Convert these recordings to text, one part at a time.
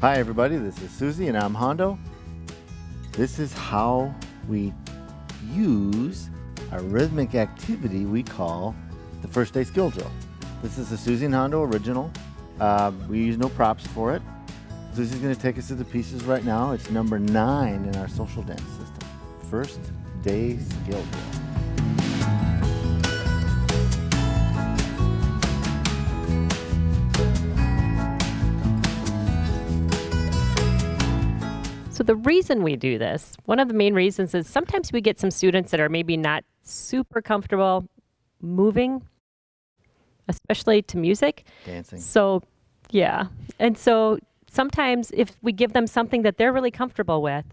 Hi everybody, this is Susie and I'm Hondo. This is how we use a rhythmic activity we call the first day skill drill. This is a Susie and Hondo original. We use no props for it. Susie's going to take us through the pieces right now. It's number 9 in our social dance system. First day skill drill. So the reason we do this, one of the main reasons is sometimes we get some students that are maybe not super comfortable moving, especially to music. Dancing. So, yeah. And so sometimes if we give them something that they're really comfortable with,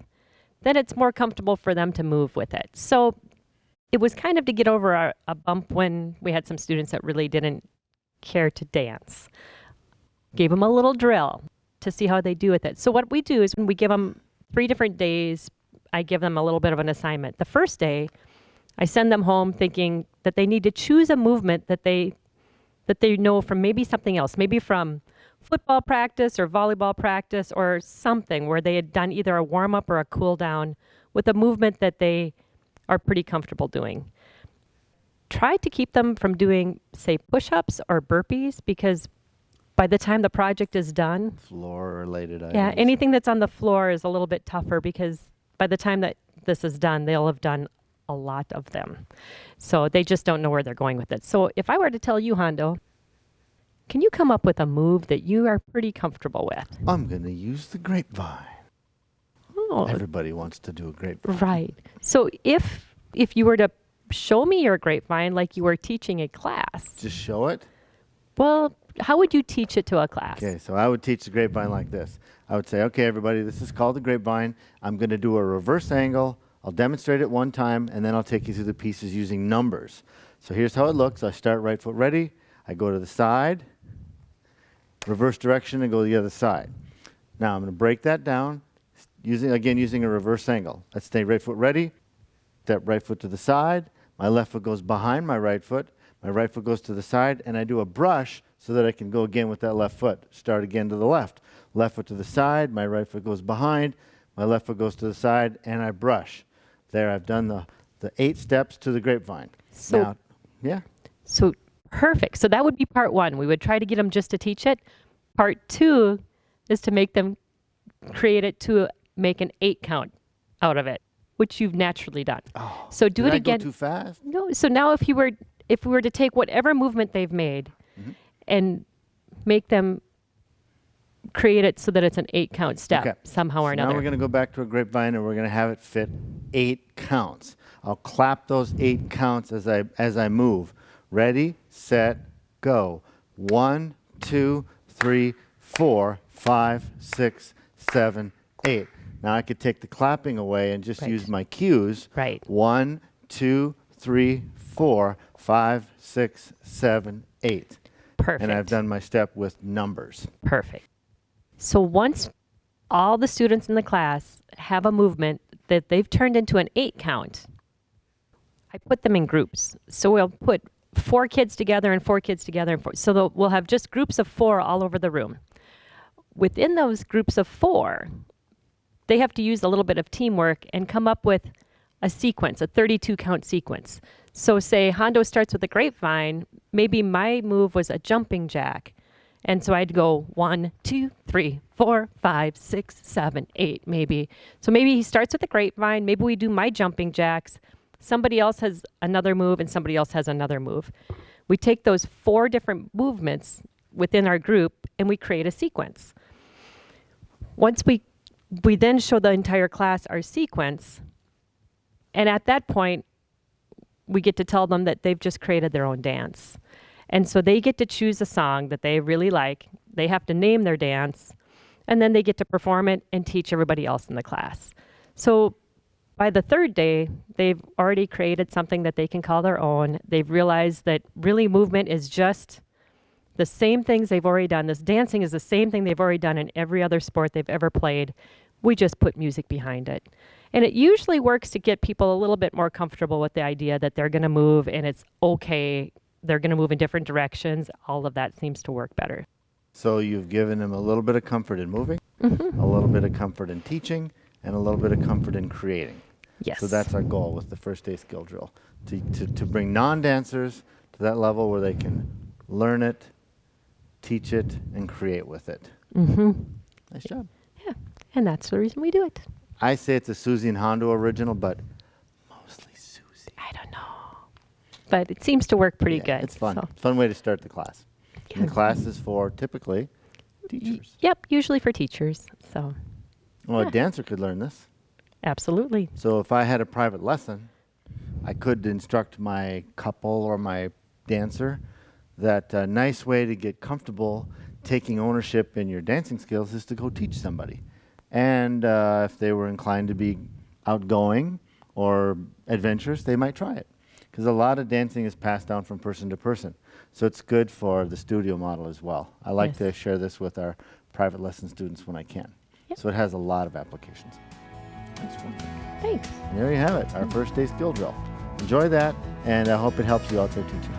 then it's more comfortable for them to move with it. So it was kind of to get over a bump when we had some students that really didn't care to dance. Gave them a little drill to see how they do with it. So what we do is when we give them 3 different days, I give them a little bit of an assignment. The first day, I send them home thinking that they need to choose a movement that they know from maybe something else, maybe from football practice or volleyball practice or something where they had done either a warm-up or a cool-down with a movement that they are pretty comfortable doing. Try to keep them from doing, say, push-ups or burpees, because by the time the project is done, Floor-related items. yeah, anything that's on the floor is a little bit tougher because by the time that this is done, they'll have done a lot of them. So they just don't know where they're going with it. So if I were to tell you, Hondo, can you come up with a move that you are pretty comfortable with? I'm going to use the grapevine. Oh, Everybody wants to do a grapevine. right. So if you were to show me your grapevine like you were teaching a class, Just show it. well, how would you teach it to a class? Okay, so I would teach the grapevine like this. I would say, okay, everybody, this is called the grapevine. I'm going to do a reverse angle. I'll demonstrate it one time, and then I'll take you through the pieces using numbers. So here's how it looks. I start right foot ready. I go to the side, reverse direction, and go to the other side. Now I'm going to break that down, using a reverse angle. Let's stay right foot ready. Step right foot to the side. My left foot goes behind my right foot. My right foot goes to the side, and I do a brush so that I can go again with that left foot. Start again to the left. Left foot to the side, my right foot goes behind, my left foot goes to the side, and I brush. There, I've done the 8 steps to the grapevine. So, now, yeah. So perfect. So that would be part 1. We would try to get them just to teach it. Part 2 is to make them create it to make an 8 count out of it, which you've naturally done. Oh, So do did it I again. go too fast? No. So now if we were to take whatever movement they've made and make them create it so that it's an 8 count step Okay. somehow or So another. now we're going to go back to a grapevine, and we're going to have it fit 8 counts. I'll clap those 8 counts as I move. Ready, set, go. 1, 2, 3, 4, 5, 6, 7, 8. Now I could take the clapping away and just Right. use my cues. Right. 1, 2, 3, 4, 5, 6, 7, 8. Perfect. And I've done my step with numbers. Perfect. So once all the students in the class have a movement that they've turned into an 8 count, I put them in groups. So we'll put 4 kids together and 4 kids together. And 4. So we'll have just groups of 4 all over the room. Within those groups of 4, they have to use a little bit of teamwork and come up with a sequence, a 32 count sequence. So say Hondo starts with a grapevine, maybe my move was a jumping jack. And so I'd go 1, 2, 3, 4, 5, 6, 7, 8, maybe. So maybe he starts with a grapevine. Maybe we do my jumping jacks. Somebody else has another move and somebody else has another move. We take those 4 different movements within our group and we create a sequence. Once we then show the entire class our sequence, and at that point, we get to tell them that they've just created their own dance. And so they get to choose a song that they really like. They have to name their dance, and then they get to perform it and teach everybody else in the class. So by the 3rd day, they've already created something that they can call their own. They've realized that really movement is just the same things they've already done. This dancing is the same thing they've already done in every other sport they've ever played. We just put music behind it. And it usually works to get people a little bit more comfortable with the idea that they're going to move and it's okay. They're going to move in different directions. All of that seems to work better. So you've given them a little bit of comfort in moving, a little bit of comfort in teaching, and a little bit of comfort in creating. Yes. So that's our goal with the first day skill drill, to bring non-dancers to that level where they can learn it, teach it, and create with it. Nice job. Yeah. And that's the reason we do it. I say it's a Susie and Hondo original, but mostly Susie. I don't know. But it seems to work pretty Yeah, good. it's fun. so. Fun way to start the class. And Yeah. the class is for typically teachers. Yep, usually for teachers. So, Well, Yeah. a dancer could learn this. absolutely. So if I had a private lesson, I could instruct my couple or my dancer that a nice way to get comfortable taking ownership in your dancing skills is to go teach somebody. And if they were inclined to be outgoing or adventurous, they might try it. Because a lot of dancing is passed down from person to person. So it's good for the studio model as well. I like Yes. to share this with our private lesson students when I can. Yep. So it has a lot of applications. Thanks. And there you have it, our first day skill drill. Enjoy that, and I hope it helps you out there teaching.